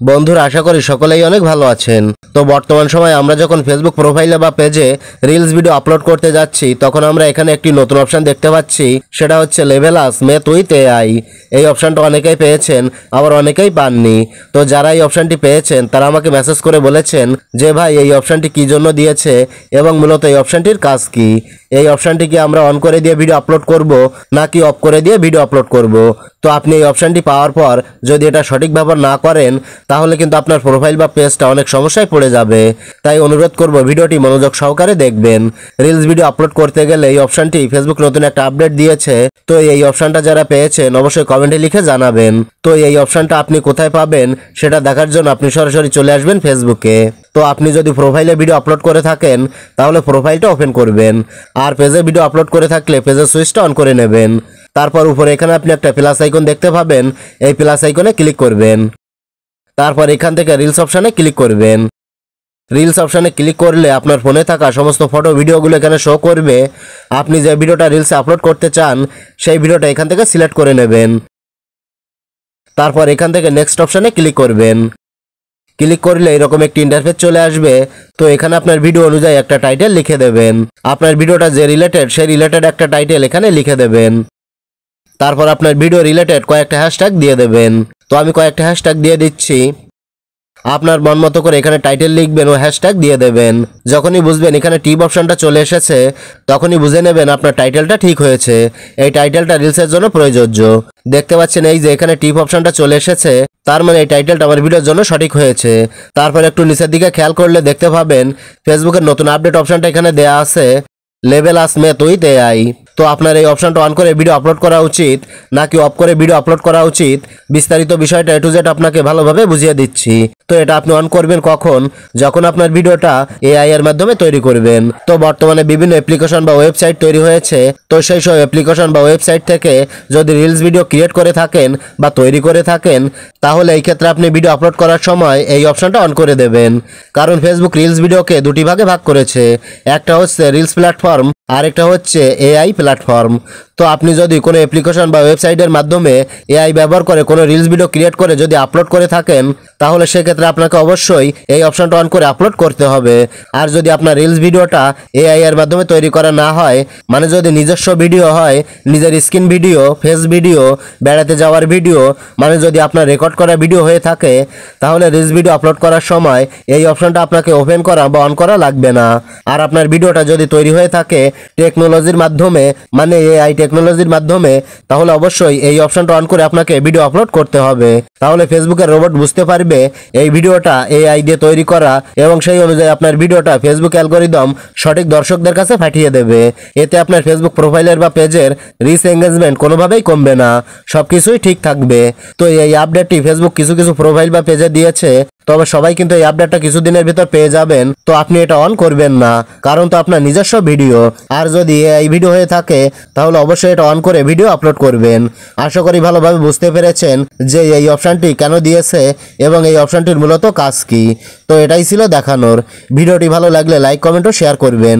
বন্ধুরা, আশা করি সকলেই অনেক ভালো আছেন। তো বর্তমান সময়ে আমরা যখন ফেসবুক প্রোফাইলে বা পেজে রিলস ভিডিও আপলোড করতে যাচ্ছি, তখন আমরা এখানে একটি নতুন অপশন দেখতে পাচ্ছি। সেটা হচ্ছে level up math with AI. এই অপশনটা অনেকেই পেয়েছেন, আবার অনেকেই পাননি। তো যারা এই অপশনটি পেয়েছেন তারা আমাকে মেসেজ করে বলেছেন যে ভাই, এই অপশনটি কী জন্য দিয়েছে এবং মূলত এই অপশনটির কাজ কি। এই অপশনটি কি আমরা অন করে দিয়ে ভিডিও আপলোড করব নাকি অফ করে দিয়ে ভিডিও আপলোড করব। তো আপনি এই অপশনটি পাওয়ার পর যদি এটা সঠিক ব্যবহার না করেন, তাহলে কিন্তু আপনার প্রোফাইল বা পেজটা অনেক সমস্যায় পড়ে যাবে। তাই অনুরোধ করব ভিডিওটি মনোযোগ সহকারে দেখবেন। রিলস ভিডিও আপলোড করতে গেলে এই অপশনটি ফেসবুক নতুন একটা আপডেট দিয়েছে। তো এই অপশনটা যারা পেয়েছেন অবশ্যই কমেন্টে লিখে জানাবেন। তো এই অপশনটা আপনি কোথায় পাবেন সেটা দেখার জন্য আপনি সরাসরি চলে আসবেন ফেসবুকে। তো আপনি যদি প্রোফাইলে ভিডিও আপলোড করে থাকেন তাহলে প্রোফাইলটা ওপেন করবেন, আর পেজে ভিডিও আপলোড করে থাকলে পেজের সুইচটা অন করে নেবেন। তারপর উপরে এখানে আপনি একটা প্লাস আইকন দেখতে পাবেন, এই প্লাস আইকনে ক্লিক করবেন। তারপর এখান থেকে রিলস অপশানে ক্লিক করবেন। রিলস অপশানে ক্লিক করলে আপনার ফোনে থাকা সমস্ত ফটো ভিডিওগুলো এখানে শো করবে। আপনি যে ভিডিওটা রিলসে আপলোড করতে চান সেই ভিডিওটা এখান থেকে সিলেক্ট করে নেবেন। তারপর এখান থেকে নেক্সট অপশানে ক্লিক করবেন। ক্লিক করলে এরকম একটি ইন্টারফেস চলে আসবে। তো এখানে আপনার ভিডিও অনুযায়ী একটা টাইটেল লিখে দেবেন। আপনার ভিডিওটা যে রিলেটেড সেই রিলেটেড একটা টাইটেল এখানে লিখে দেবেন। তারপর আপনার ভিডিও রিলেটেড কয়েকটা হ্যাশট্যাগ দিয়ে দেবেন। তো আমি কয়েকটা হ্যাশট্যাগ দিয়ে দিচ্ছি। আপনার মন মতো করে এখানে টাইটেল লিখবেন ও হ্যাশট্যাগ দিয়ে দেবেন। যখনই বুঝবেন এখানে টিপ অপশনটা চলে এসেছে, তখনই বুঝে নেবেন আপনার টাইটেলটা ঠিক হয়েছে। এই টাইটেলটা রিলসের জন্য প্রযোজ্য। দেখতে পাচ্ছেন এই যে এখানে টিপ অপশনটা চলে এসেছে, তার মানে এই টাইটেলটা আমার ভিডিওর জন্য সঠিক হয়েছে। তারপর একটু নিচের দিকে খেয়াল করলে দেখতে পাবেন ফেসবুকের নতুন আপডেট অপশনটা এখানে দেয়া আছে, level up math with AI. তো আপনার এই অপশনটা অন করে ভিডিও আপলোড করা উচিত নাকি অফ করে ভিডিও আপলোড করা উচিত, বিস্তারিত বিষয়টা এ টু জেড আপনাকে ভালোভাবে বুঝিয়ে দিচ্ছি। তো এটা আপনি অন করবেন কখন, যখন আপনার ভিডিওটা এআই এর মাধ্যমে তৈরি করবেন। তো বর্তমানে বিভিন্ন অ্যাপ্লিকেশন বা ওয়েবসাইট তৈরি হয়েছে। তো সেই সব অ্যাপ্লিকেশন বা ওয়েবসাইট থেকে যদি রিলস ভিডিও ক্রিয়েট করে থাকেন বা তৈরি করে থাকেন, তাহলে এই ক্ষেত্রে আপনি ভিডিও আপলোড করার সময় এই অপশনটা অন করে দেবেন। কারণ ফেসবুক রিলস ভিডিওকে দুটি ভাগে ভাগ করেছে, একটা হচ্ছে রিলস প্ল্যাটফর্ম আর একটা হচ্ছে এআই প্ল্যাটফর্ম। তো আপনি যদি কোনো অ্যাপ্লিকেশন বা ওয়েবসাইটের মাধ্যমে এআই ব্যবহার করে কোনো রিলস ভিডিও ক্রিয়েট করে যদি আপলোড করে থাকেন, তাহলে সেক্ষেত্রে আপনাকে অবশ্যই এই অপশনটা অন করে আপলোড করতে হবে। আর যদি আপনার রিলস ভিডিওটা এআই এর মাধ্যমে তৈরি করা না হয়, মানে যদি নিজস্ব ভিডিও হয়, নিজের স্ক্রিন ভিডিও, ফেস ভিডিও, বেড়াতে যাওয়ার ভিডিও, মানে যদি আপনার রেকর্ড করা ভিডিও হয়ে থাকে, তাহলে রিলস ভিডিও আপলোড করার সময় এই অপশনটা আপনাকে ওপেন করা বা অন করা লাগবে না। আর আপনার ভিডিওটা যদি তৈরি হয়ে থাকে টেকনোলজির মাধ্যমে, মানে এআই টেকনোলজির মাধ্যমে, তাহলে অবশ্যই এই অপশনটা অন করে আপনাকে ভিডিও আপলোড করতে হবে। তাহলে ফেসবুকের রোবট বুঝতে পারবে এই ভিডিওটা এআই দিয়ে তৈরি করা এবং সেই অনুযায়ী আপনার ভিডিওটা ফেসবুক অ্যালগরিদম সঠিক দর্শকদের কাছে পাঠিয়ে দেবে। এতে আপনার ফেসবুক প্রোফাইলের বা পেজের রিচ এঙ্গেজমেন্ট কোনোভাবেই কমবে না, সবকিছুই ঠিক থাকবে। তো এই আপডেটটি ফেসবুক কিছু কিছু প্রোফাইল বা পেজে দিয়েছে, তবে সবাই কিন্তু এই আপডেটটা কিছুদিনের ভিতর পেয়ে যাবেন। তো আপনি এটা অন করবেন না, কারণ তো আপনার নিজস্ব ভিডিও। আর যদি এই ভিডিও হয়ে থাকে তাহলে অবশ্যই এটা অন করে ভিডিও আপলোড করবেন। আশা করি ভালোভাবে বুঝতে পেরেছেন যে এই অপশনটি কেন দিয়েছে এবং এই অপশনটির মূলত কাজ কি। তো এটাই ছিল দেখানোর। ভিডিওটি ভালো লাগলে লাইক, কমেন্ট ও শেয়ার করবেন।